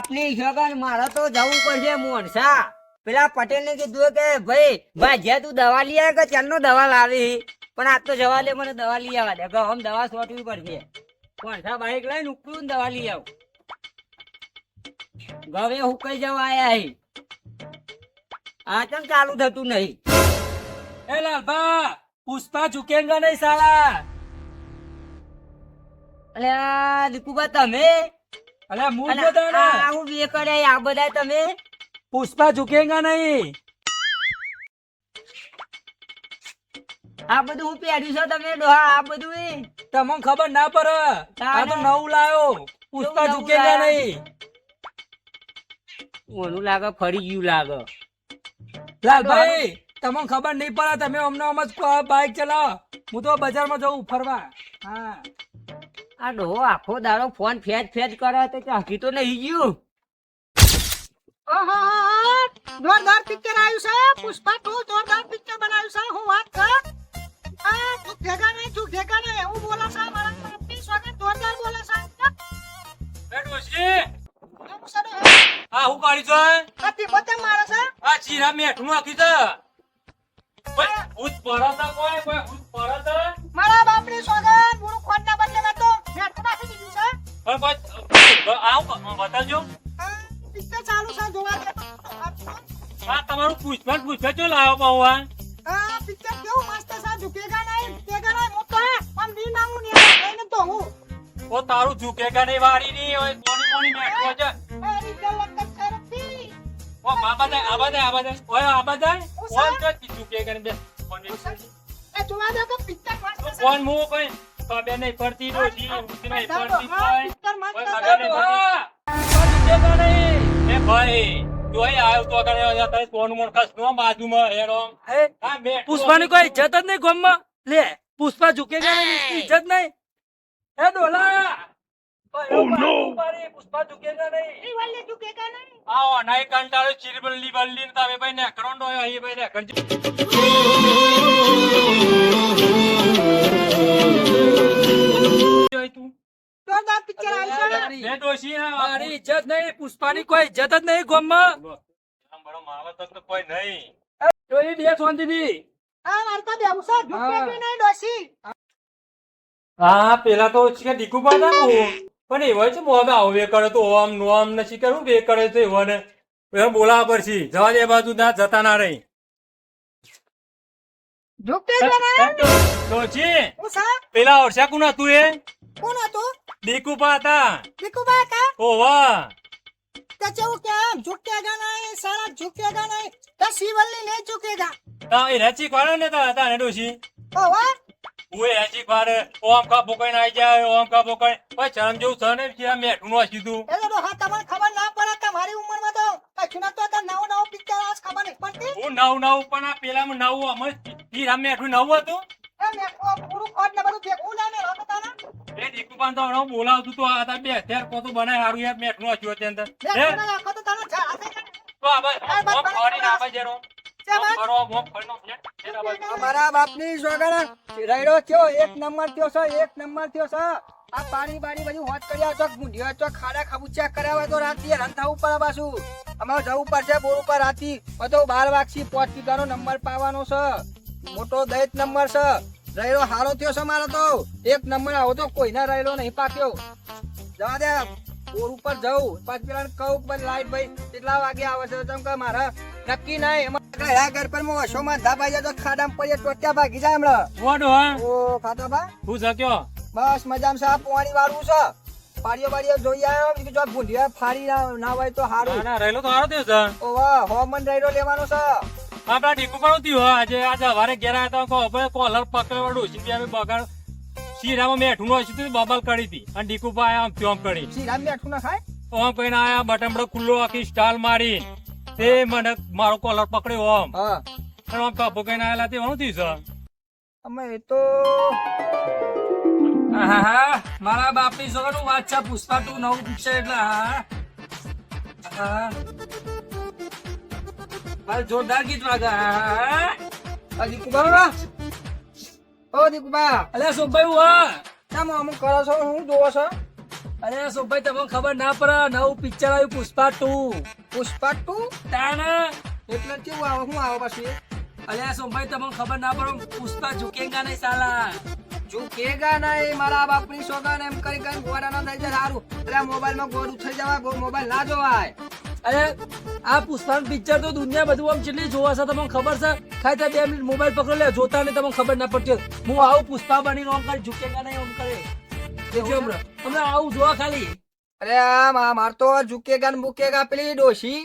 બાપની છોકરા મારે તો જવું પડશે મોનસા. પેલા પટેલ ને કીધું કે ભાઈ ભાજ્યા તું દવા લઈ આવે કે ચાલનો દવા લાવી, પણ આજ તો જવા દે, મને દવા લઈ આવવા દે. આમ દવા સોટવી પડશે. મોનસા બાઈક લઈને ઉપડું દવા લઈ આવ. ગવે હુકાઈ જવા આયા હી. આ ચમ ચાલુ થતું નહીં. એ લાલભા પુષ્પા ઝુકેંગા નહીં સાલા. અલ્યા દીકુબા તમે અલ્યા મૂળ અને બતાના આ હું બે કરે આ બધા તમે પુષ્પા ઝુકેંગા નહીં. આ બધું હું પહેર્યું છે તમે ડોહા આ બધું એ તમને ખબર ના પડે. આ તો નવું લાયો. પુષ્પા નવું ઝુકેંગા લાયા? નહીં. ઓનું લાગે ફરી ગયું લાગે. લાલભાઈ તમને ખબર નહીં પડે. તમે અમને આમ જ બાઇક ચલાવો. હું તો બજારમાં જઉં ફરવા. હા આ ડોહો આખો દાડો ફોન ફેજ ફેજ કરે તો ચાકી તો નહીં ગયું. જોરદાર પિક્ચર આવ્યું છે. પુષ્પા 2 જોરદાર પિક્ચર બનાવ્યું છે. હું વાત કર આ તું ભેગા નહીં એવું બોલે છે. મારા બાપની સ્વાગત જોરદાર બોલે છે. એ ડોશી, એવું છે ને? આ હું કાઢી છો? આ તીબતે મારે છે. આ ચીરા મેઠું નાખી છે. કોઈ ભૂત પડે છે? કોઈ ભૂત પડે છે? મારા બાપની સ્વાગત ગુરુ ખોટના બદલે મેં તો મેઠું નાખી દીધું છે. પણ કોઈ આવું બતાવજો. આ પિક્ચર ચાલુ છે જોવા દે. આ તમારું પુષ્પા ચો લાવો પાઉં. આ પિક્ચર કેવું મસ્ત છે. ઝુકેગા નહીં હું તો આમ દી માંગુ ને એને તો હું ઓ તારું ઝુકેગા નહીં વાળી ની હોય. કોની મેઠું છે. એ રીતે લટક છે રતી. ઓ બાબા જાય આબા જાય. ઓય આબા જાય. કોણ છે ઝુકેગા ને બે કોની એ જોવા દે તો પિક્ચર મસ્ત છે. કોણ મુ કોઈ કબે નહીં પડતી રોજી ઉઠી નહીં પડતી હા, કોઈ પિક્ચર મસ્ત કોઈ છે. કબે નહીં પડતી. એ ભાઈ જોઈ આવ્યો તો કરે તારે કોણ મોણ ખસનો બાજુમાં હેડો. હા બે પુષ્પાની કોઈ ઇજ્જત જ નહીં ગામમાં. લે પુષ્પા ઝુકેગા નહીં ઇજ્જત નહીં. એ ડોલા પુષ્પા ઝુકેગા નહીં. એ વાલે ઝુકેગા નહીં. આવો નાઈ કંટાળો ચીરબલ્લી બલ્લી ને તમે ભાઈ ને કરંડો અહીં ભાઈ ને કરજો. જોરદાર પિક્ચર આવ્યું છે. બે ડોશી મારી ઇજ્જત નહીં. પુષ્પાની કોઈ ઇજ્જત જ નહીં ગામમાં. બડો મારવા તો કોઈ નહીં. ડોલી બે શાંતિથી. આ મારતા બેવું છે. ઝુકેગી નહીં ડોસી. હા પેલા તો છે દીકુ પાતા પણ એવો છે મોબે આવો વે કરે તો આમ નો આમ નથી કરું વે કરે તો એવો ને એમ બોલાવા પડશે. જવા દે બાજુ ના જતા ના રહી. ઝુકેગા નહીં. ડોશી હું છે. પેલા વર્ષા કોણ હતું એ? કોણ હતું? દીકુ પાતા. દીકુબા કા ઓવા તે કેવું કે ઝુકેગા નહીં સારા ઝુકેગા નહીં. તે શિવલ્લી નહીં ઝુકેગા. તા એ રચી પાડે ને તા ને ડોશી ઓવા ઓએ રચી પાડે. ઓમ કા બોકાઈ ના જાય ઓમ કા બોકાઈ ભાઈ શરમ જેવું છે ને કે મેઠું નો સીધું. એ તો હા તમને ખબર ના પડે કે મારી ઉંમરમાં તો કશું ના તો નવો પિક્ચર આજ ખબર નહીં પડતી. હું નવું પણ આ પેલામાં નવું અમે હીરા મેઠું નવું હતું. એ મેં પૂરું ખોટ ને બધું ભેગું લાને રાખો તાના. એ દીકુપાન તો હમણાં બોલાવતું તો આ બે અત્યારે કોતો બનાય હારું યાર મેઠ નો હસ્યો અત્યંત. ભેગું ના રાખો તો તાના જા હાથે કાઢ. તો આબા ઓમ ખોરી ના આબા જેરો. છે બાત? કરો ઓમ ખોરી નો ફેટ. અમારા બાપની સોગણ રાયડો થયો એક નંબર થયો છે. આ પાણી બાણી બધું હોત કર્યા ચોક ગુંઢિયા ચોક ખાડા ખાબુચિયા કર્યા તો રાતી હેરાન થવું પડે પાછું. અમારે જવું પડશે બોર ઉપર રાતી બધો 12 વાગથી 5 વીઘાનો નંબર પાવાનો છે. મોટો દહેજ નંબર છે. રાયડો હારો થયો છે મારો તો એક નંબર. આવો તો કોઈના રાયડો નહીં પાક્યો. જવા દે બોર ઉપર જવું પાછ પેલા કહું પણ લાઈટ ભાઈ કેટલા વાગે આવે છે તેમ કે મારા નક્કી નહીં. ઘર પર વશોમાં ધાબાઈ જાય તો ખાડામાં પડીએ ટોટિયા ભાગી જાય હમણાં. વોડો હા ઓ ખાતા બા હું શક્યો. બસ મજામાં છે. આ પોણી વાળું છે. પાડીઓ જોઈ આવ્યો બીજું જો ભૂંડિયા ફાડી ના હોય તો હારું. ના રહેલો તો હારો થયો છે. ઓવા હોમન રાયડો લેવાનો છે. આપડા દીકુપાનું થયું આજે સવારે ઘેર આવ્યા તો હવે કોલર પકડવા ડોસી બી બગાડ શીરામાં મેઠું નો હસ્યું બબલ કરી હતી અને દીકુપા આયા આમ ત્યોમ કરી શીરામ બેઠું ના ખાય. ઓમ કહીને આયા બટમડો ખુલ્લો આખી સ્ટાલ મારી તે મને મારો કોલર પકડ્યો ઓમ હા અને આમ કાપો કહીને આયેલા તે શું થયું છે? અમે એ તો આહાહા, મારા બાપની છોકરાનું વાત છે. પુષ્પા 2 નવું પિક્ચર એટલે હા જોરદાર ગીત વાગે. દીકુબા ઓ દીકુબા અલ્યા સોભાઈ હા કેમ અમુક કરો છો હું જોવો છો? અરે સોમભાઈ તમને ખબર ના પડે નવું પિક્ચર આવ્યું પુષ્પા 2 પુષ્પા 2 તાના એટલે કેવું આવે શું આવે પાછું એ? અરે સોમભાઈ તમને ખબર ના પડે પુષ્પા ઝુકેગા નહીં સાલા ઝુકેગા નહીં મારા બાપની સોગન એમ કરી કરીને ગોરા ના થઈ જાય સારું એટલે મોબાઈલમાં ગોરું થઈ જવાય મોબાઈલ ના જોવાય. અરે આ પુષ્પા પિક્ચર તો દુનિયા બધું આમ કેટલી જોવા છે તમને ખબર છે ખાલી 2 મિનિટ મોબાઈલ પકડ લે જોતા નહીં તમને ખબર ના પડતી હોય. હું આવું પુષ્પા બનીને ઓમ કરી ઝુકેગા નહીં ઓમ કરે દેખજો હમણાં આવું જોવા ખાલી. અરે આ માર તો ઝુકેગા ને બુકેગા પેલી ડોશી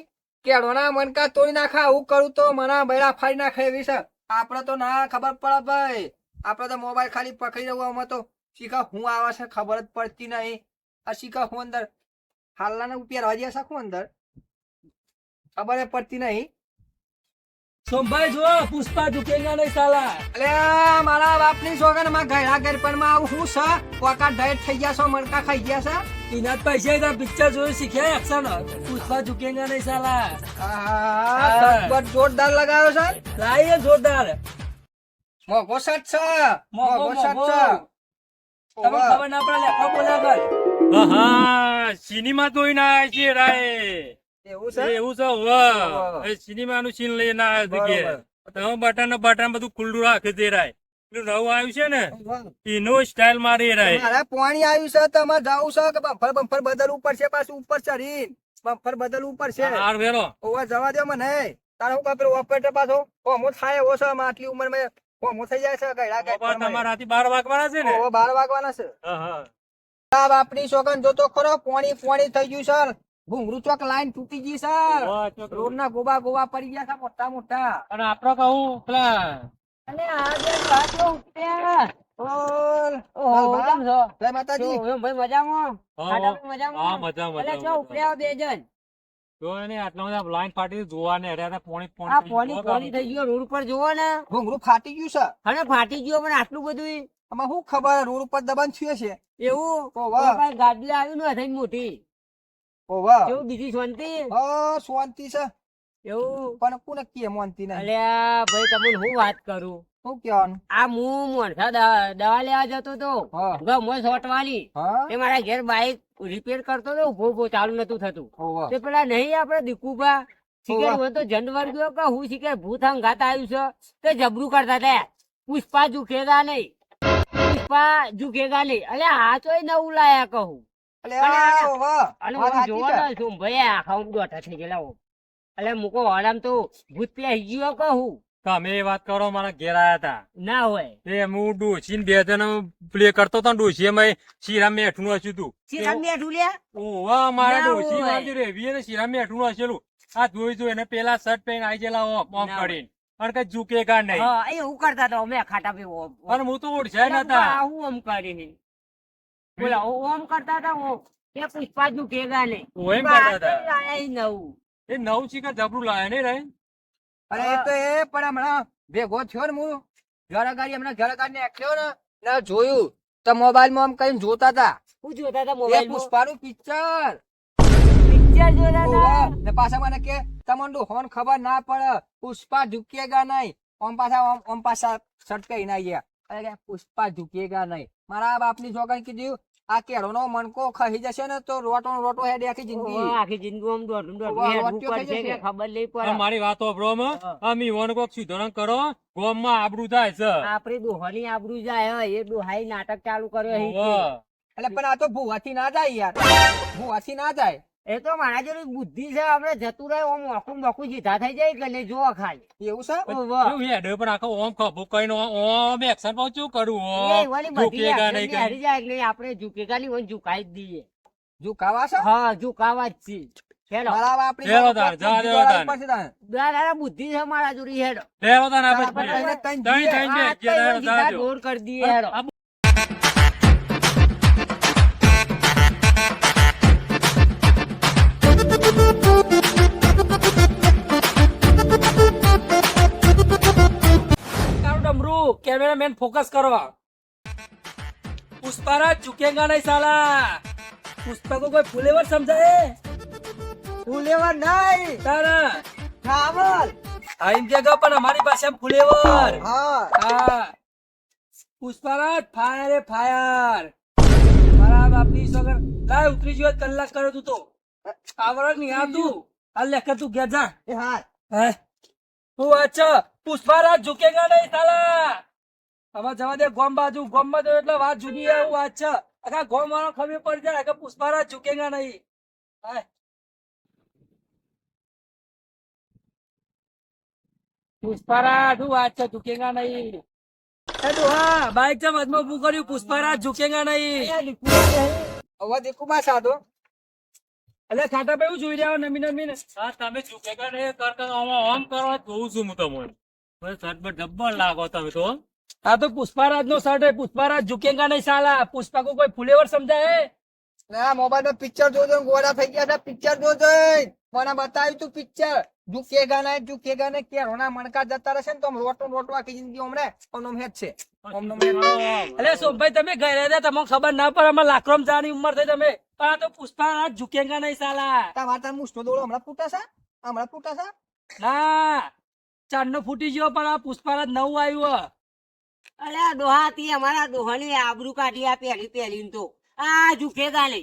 કેળોના મનકા તોડી નાખા આવું કરું તો મના બૈરા ફાડી નાખે એવી છે. આપડે તો ના ખબર પડે ભાઈ આપડે તો મોબાઈલ ખાલી પકડી રહ્યું આમાં તો શીખા હું આવે છે ખબર જ પડતી નહીં. આ શીખા હું અંદર હાલના ને ઉપેરવા જશે શું અંદર ખબર જ પડતી નહીં. સોમભાઈ જો પુષ્પા ઝુકેગા નહીં સાલા. અલે મારા બાપની સોગન માં ઘડા ઘર પર માં આવું હું છે કોકા ડાયટ થઈ ગયા છો મણકા ખાઈ ગયા છે. ઇનાત પૈસા પિક્ચર જોયું શીખ્યા એક્શન પુષ્પા ઝુકેગા નહીં સાલા. સખત જોરદાર લગાવ્યો છે. લાઈએ જોરદાર મોગો સટ છે મોગો સટ છે. તમને ખબર ના પડે લેખો બોલ્યા કર. હા સિનેમા જોઈને આવ્યા છીએ રાય એવું છે એવું છે વાહ એ સિનેમા નું સીન લઈને આવ્યા છે તમે બટન બધું ખુલ્લું રાખે છે રાય પેલું નવું આવ્યું છે ને એનો સ્ટાઇલ મારી રાય. મારે પાણી આવ્યું છે તમારે જવું છે કે બમ્ફર બદલવું પડશે પાછું ઉપર ચડીને બમ્ફર બદલવું પડશે. હાર વેરો ઓવા જવા દે મને તારે હું પેલું ઓપરેટર પાછો ઓમો થાય એવો છે આટલી ઉંમર માં ઓમો થઈ જાય છે ગયડા ગયડા તમારા રાતી 12 વાગવાના છે ને. 12 વાગવાના છે. હા બાપની છોકન જોતો ખરો પોણી પોણી થઈ ગયું સર ઘુંગરું ચોક લાઈન તૂટી ગઈ સર રોડ ના ગોબા ગોબા પડી ગયા છે મોટા મોટા. અને આપડે કહું પેલા અને આજે વાતો ઉઠ્યા. બોલ ઓહો કેમ છો? જય માતાજી. જો, ભાઈ મજામાં? હા, ખાટાભાઈ મજામાં? મજા અલે જો ઉપડ્યા બે જણ. જો એને આટલા બધા લાઈન ફાટી જોવા ને અરે પોણી આ પોણી થઈ ગયો રોડ ઉપર જોવો ને ઘુંગરું ફાટી ગયું છે. અને ફાટી ગયો પણ આટલું બધું આમાં શું ખબર રોડ ઉપર દબાણ થયું છે. એવું ઓવા. તો કાંઈ ગાડી આવી ન થઈ મોટી ઓવા એવું બીજી શાંતિ શાંતિ છે એવું પણ કોને કે મોનતી નહીં. અલ્યા ભાઈ તમને હું વાત કરું શું કહેવાનું? આ હું મોણસા દવા લેવા જતો તો હા ગમો સોટવાની હા એ મારા ઘેર બાઈક રિપેર કરતો તો ઉભો ઉભો ચાલુ નતું થતું ઓવા. તે પેલા નહીં આપડે દીકુભા શીખર હોય તો જંડવાર ગયો કે હું શીખર ભૂત હંગાત આવ્યું છે તે જબરું કરતા હતા પુષ્પા ઝુકેગા નહીં પુષ્પા ઝુકેગા નહીં અલે આ તો નવું લાયા કહું અલે આ ઓવા. અને વાત હું સાચી છે. જોવાનો છું ભાઈ આખા દોઢા થઈ ગયેલા હો. અલે મૂકો આરામ તો ભૂત પેહી ગયો કહું તમે એ વાત કરો મારા ઘેર આયા હતા ના હોય એ હું ડોસી ને 2 જણ પ્લે કરતો હતો ડોસી એમાં શીરા મેઠું હસ્યું તું શીરા મેઠું લ્યા ઓવા મારા ના ડોસી હોય. વાંચી રેવી ને શીરા મેઠું હસેલું આ જોઈ જોઈ એને પેલા શર્ટ પહેરીને આઈ ગયેલા ઓમ ના કરીને અને કઈ ઝુકેગા નહીં હા એવું કરતા હતા અમે ખાટા પે અને હું તો ઓળખ્યા નતા હું ઓમ કરી બોલા ઓમ કરતા હતા ઓમ એ પુષ્પા ઝુકેગા નહીં ઓમ કરતા હતા લાયા ઈ નવું એ નવું શીખર જબરું લાયા નહીં રે અરે એ તો એ પણ હમણાં ભેગો થયો ને હું ઘરગાડી હમણાં ઘરગાડી ને આખ્યો ને જોયું તો મોબાઈલ માં આમ કઈ જોતા હતા હું જોતા હતા એ મોબાઈલ પુષ્પાનું પિક્ચર. પિક્ચર જોતા હતા ને પાછા મને કે તમને હોન ખબર ના પડે પુષ્પા ઝુકેગા નહીં ઓમ પાછા સટકાઈ ના ગયા. અરે કે પુષ્પા ઝુકેગા નહીં મારા બાપની છોકરી કીધું આ કેળો નો મણકો ખાઈ જશે ને તો રોટો હેડ આખી જિંદગી. આખી જિંદગી આમ દોઢું દોઢું ઓવા, હેડવું વાટ્યો થઈ પડશે જશે. કે ખબર નહીં અને પડે મારી વાતો બ્રોમ અમે ઈવન કોક સીધો કરો ગોમ માં આબરૂ થાય છે આપડે દોહાની આબરૂ જાય હે, એ દોહાઈ નાટક ચાલુ કર્યો હે. ઓવા. એટલે પણ આ તો ભૂવાથી ના જાય યાર ભૂવાથી ના જાય. એ તો મારા જોડે બુદ્ધિ છે આપણે જતું રહે ઓમ આખું બખું સીધા થઈ જાય કે નહીં જોવા ખાલી એવું છે ઓવા. કેવું હેડે પણ આખો ઓમ ખભો કઈ ઓમ એક્શન પહોંચ્યું કરું એ ઓમ એવાની બધી ઝુકેગા action નહીં ની હારી જાય એટલે આપણે ઝુકેગા ની ઓન ઝુકાઈ જ દઈએ. ઝુકાવા છે હા ઝુકાવા જ છે. હેડો મારા બાપની હેરો છોકરી તાર, જા બુદ્ધિ દેવા તાર. વાળા ઉપર છે તાર. દાદા બુદ્ધિ છે મારા જોડે હેડો લેવો તાન આપણે આપણે બે. ત્રણ ત્રણ જઈએ. ત્રણ બે. આ તો જે એવો સીધા જાજો. દોર કરી દઈએ હેડો. આ કેમેરામેન ફોકસ કરો પુષ્પારાજ ઝુકેગા નહીં સાલા પુષ્પા को कोई फुलेवर समझा है ફુલેવર નહીં तारा રાવલ टाइम जगह पर हमारी भाषा में फुलेवर હા हाँ पुष्पाराज फायर है फायर તારા બાપની સોગર લાય ઉતરી ગયો કલાક કર્યો તું તો આવરણ નહીં આવતું આ લેખે તું ઘેર જા એ હા હે તું અચ્છા પુષ્પારાજ ઝુકેગા નહીં સાલા હવે જવા દે ગોમ બાજુ ગોમ માં એટલે વાત જુદી હે હું વાત છે આખા ગોમ વાળો ખબર પડી જાય કે પુષ્પારાજ ઝુકેગા નહીં હે પુષ્પારાજ શું વાત છે ઝુકેગા નહીં એ ડોહા બાઈક છે મધમાં ઉભું કર્યું પુષ્પારાજ ઝુકેગા નહીં હવે દેખું બા સાધો એટલે ખાટા ભાઈ જોઈ રહ્યા નમી નમી ને હા તમે ઝુકેગા ને કરતા આમ કરવા જોઉં છું હું તમને શર્ટ પર ડબ્બલ લાગો તમે તો આ તો પુષ્પારાજ નો શર્ટ હે પુષ્પારાજ ઝુકેગા નહીં સાલા પુષ્પા કો કોઈ ફુલેવર સમજાય ના મોબાઈલ માં પિક્ચર જોજો ગોળા થઈ ગયા પિક્ચર જોજો મને બતાવ્યું તું પિક્ચર ઝુકેગા ને કેરોના મણકા જતા રહેશે ને તો રોટો આખી જિંદગી હમણે ઓમ હેજ છે ઓમ નો મેં અલે સોમભાઈ તમે ઘરે હતા તમને ખબર ના પડે અમારે લાકડોમ જવાની ઉંમર થઈ તમે પણ આ તો પુષ્પારાજ ઝુકેગા નહીં સાલા તમારા મુસ્તો દોડો હમણાં ફૂટા છે ના ચાંદનો ફૂટી ગયો પણ આ પુષ્પારાજ નવું આવ્યું અલે આ ડોહા તી અમારા ડોહાની આબરૂ કાઢી આ પહેલી તો આ ઝુકેગા લે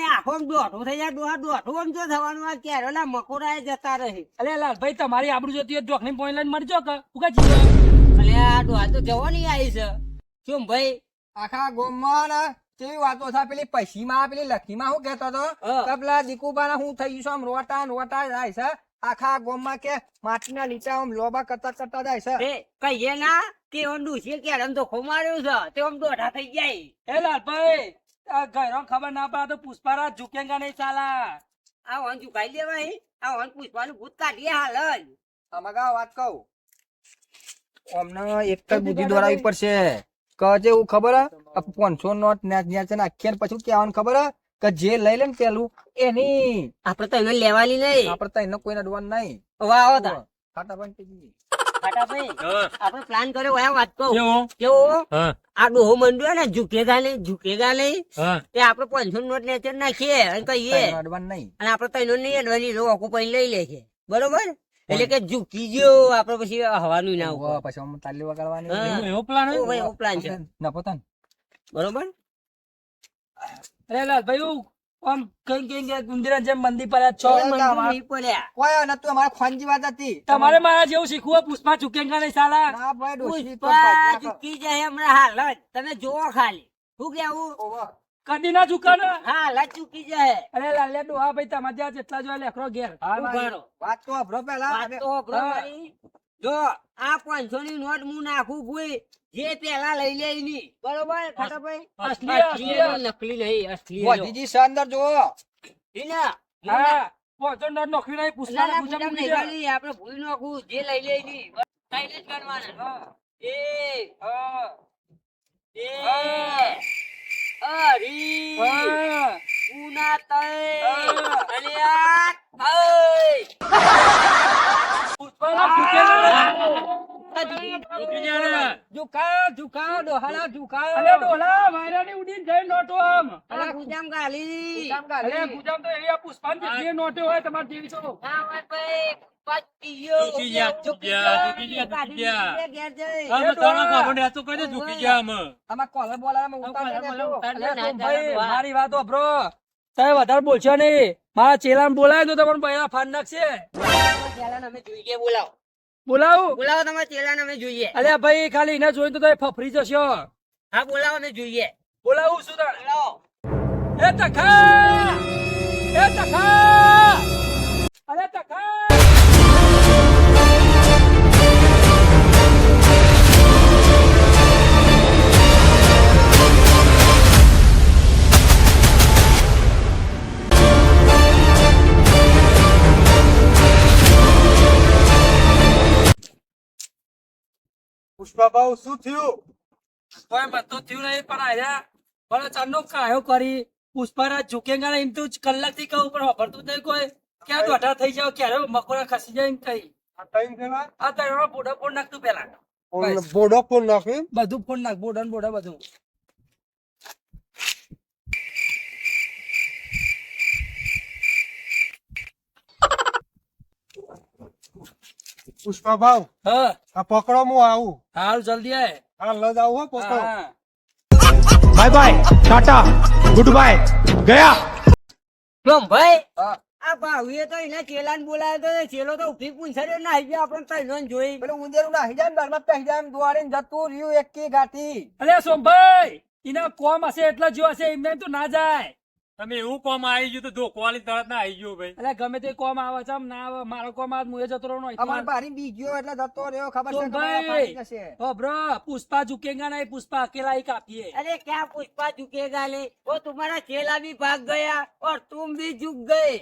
આખો દોઢો થઈ જાય ડોહા દોઢો આમ જો થવાનું આ કેરોલા મકોડા જતા રહે અલે લાલભાઈ તમારી આબરૂ જોતી હોય ડોકની પોઈન્ટ લાઈન મરજો કે ઉગા જીવો અલે આ ડોહા તો જવાની આવી છે શું ભાઈ આખા ગોમમાં ને કેવી વાતો થાય પેલી પૈસીમાં પેલી લખીમાં હું કહેતો હતો હા. કે પેલા દીકુબા હું થઈ ગયું છે આમ રોટા જાય છે આખા ગોમમાં કે માટીના લીટા આમ લોબા કરતા જાય છે તે કહીએ ના કે ઓમ ડૂસી કેરમ તો ખોમાર્યું છે તે ઓમ દોઢા થઈ જાય એ લાલભાઈ આ ઘરો ખબર ના પડે તો પુષ્પારાજ ઝુકેગા નહીં સાલા આ ઓન ઝુકાઈ દેવાય આ ઓન પુષ્પાનું ભૂત કાઢીએ હાલ જ આમાં ગાવ વાત કહું અમને એક જ બુદ્ધિ દોરાવી પડશે કે જે એવું ખબર હે 500 નોટ નાખીને પછી કહેવાનું ખબર હે કે જે લઈ લે ને પેલું એની આપડે તો એને લેવાની નહીં આપડે તો એનો કોઈને અડવાનું નહીં વાહ આવો તા ખાટા બંધ થઈ ગઈ. ફટાફટ હા. આપણે પ્લાન કર્યો હોય વાત કહું કેવું? કેવો હા આ ડોહો મંડ્યો ને ઝુકેગા નહીં હા તે આપડે 500 નોટ નેચર નાખીએ અને કહીએ કોઈને અડવાનું નહીં અને આપડે તૈનો નહીં અડવાની લો આખું પૈ લઈ લે છે બરોબર એટલે કે ઝૂકી ગયો આપડે પછી હવાનું ના ઉપર ઉવ્વ, પછી આમ તાલી વગાડવાની હા. એવો પ્લાન ઓ ભાઈ એવો પ્લાન છે ના પોતાન બરોબર અરે લાલભાઈ હું આમ કઈ ગુંદરા જેમ મંદી પર છો ઓય, મંદિર તમારે- નહીં પડ્યા કોઈ નતું અમારે ખોનજી વાત હતી તમારે મારા જેવું શીખવું હોય, પુષ્પા ઝુકેગા નહીં સાલા ના ભાઈ ડોશી તો પુષ્પા ભાગ્યા ઝૂકી જાય હમણાં હાલ જ તમે જોવો ખાલી શું કેવું ઓવ. કદી ના ઝુકાનો હાલ જ ઝૂકી જાય અરે લાલ્યા ડોહા ભાઈ તમારે ત્યાં જેટલા જોયા લેખરો ઘેર ઉઘાડો. વાત તો અભરો પેલા વાત તો અઘરો મારી. જો આ 500 ની નોટ હું નાખું કોઈ જે પેલા લઈ લે એની બરોબર ફટાફટ અસલી, અસલી અસલી. એનો, નકલી નહીં અસલી એનો. મોદીજી છે અંદર જુઓ ઈના, હા પહોંચો નોટ નોખવી નહીં ના, પુષ્પા ના, પૂજા પૂજામાં મૂકી નહીં દે. ખાલી, આપણે ભૂલી નાખું જે લઈ લે એની લઈને જ કરવાના. એક, હા, બે, હા. અઢી, હા. ઉના ત્રણ, હા. અને આ ત્રણ. પુષ્પાના ઝુકેગા ઝૂકી જાય ને. ઝુકાવ ડોહાલા ઝુકાવ અરે ડોલા વાયરાની ઉડીને જઈ નોટો આમ અલા, ગુજામ ગાલી. અરે ગુજામ તો એવી આ પુષ્પાની જેટલી નોટો હોય તમારે જેવી તો ના હોય ભાઈ, પતી ગયો. ઝૂકી ગયા, ઝૂકી ગયા, ઝૂકી ગયા, ઝૂકી ગયા. ઘેર જઈ. અમે ત્રણ ગાભણ રહેતો કહી દે ઝૂકી ગયા અમે. આમાં કોલર બોલામાં ઉતારી કોલર દેજો. બોલામાં ઉતારી અરે ના, સોમભાઈ, ના, ના. મારી વાત વાપરો તમે વધારે બોલશો નહીં મારા ચેલાને બોલાય તો તમને પહેલા ફાન નાખશે તમારા ચેલાને અમે જોઈએ, બોલાવો બોલાવું બોલાવો તમારા ચેલાને અમે જોઈએ. અરે ભાઈ ખાલી એને જોઈને તો તમે ફફરી જશો હા બોલાવો અમે જોઈએ. બોલાવું શું તારે બોલાવો. એ તખા એ તખા અરે તખા પુષ્પાભાઉ શું થયું? કોઈ બધું થયું નહીં પણ આર્યા પણ ચાંદનો કાયો કરી પુષ્પારાજ ઝુકેગા નહીં એમ તો કલાકથી કહું પણ વાપરતું નહીં કોઈ ક્યાં દોઢા થઈ જાવ ક્યારે મકોડા ખસી જાય એમ કઈ આ તારો બોડા ફોન નાખતું પેલા બોડો ફોન નાખી બધું ફોન નાખ બોડા ને બોડા બધું પુષ્પાભાઉ હા આ પકડો હું આવું હાલ જલ્દી આય હા લજ આવું હો પકડો હા bye bye tata good bye गया। કેમ ભાઈ હા. આ ભાવીએ તો એને ચેલાને બોલાવ્યો તો ચેલો તો ઉભી પૂંછડ્યો ના આવી ગયો આપણે તૈયાર જોઈ પેલું ઉંદેરું નાહી જાય ને ઘરમાં પહેરી જાય એમ દોડીને જતું રહ્યું એકી ગાંઠી. અલે સોમભાઈ એના કોમ હશે એટલે જો હશે એમને તો ના જાય. તમે એવું કોમ આવી ગયું તો ધોકવાલી તરત ના આવી ગયું ભાઈ. એટલે ગમે તે કોમ આવે છે આમ ના આવે મારો કોમ આજ મુએ જતો રહ્યો અમારે બારી બી ગયો એટલે જતો રહ્યો ખબર છે કે સોમભાઈ. મારા પાડી જશે. ओ ब्रो पुष्पा झुकेगा नहीं, पुष्पा अकेला ही काफी है। अरे क्या पुष्पा झुकेगा नहीं, वो तुम्हारा चेला भी भाग गया और तुम भी झुक गए।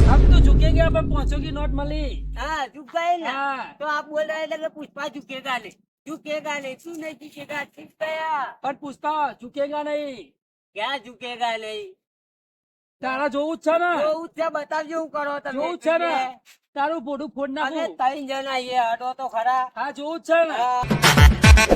हम तो झुकेंगे अपन 500 की नोट मिली। हाँ झुक गए ना, हाँ। तो आप बोल रहे थे कि पुष्पा झुकेगा नहीं, झुकेगा नहीं, तू नहीं झुकेगा, ठीक गया। पर पुष्पा झुकेगा नहीं। क्या झुकेगा नहीं? તારા જોવું જ છે ને, જો ઉચ્ચા બતાવજો હું કરો તમે. જોવું જ છે ને, તારું બોડું ફોડ અને નાખું. 3 જણા એ હટો તો ખરા. હા જોવું જ છે ને. હા.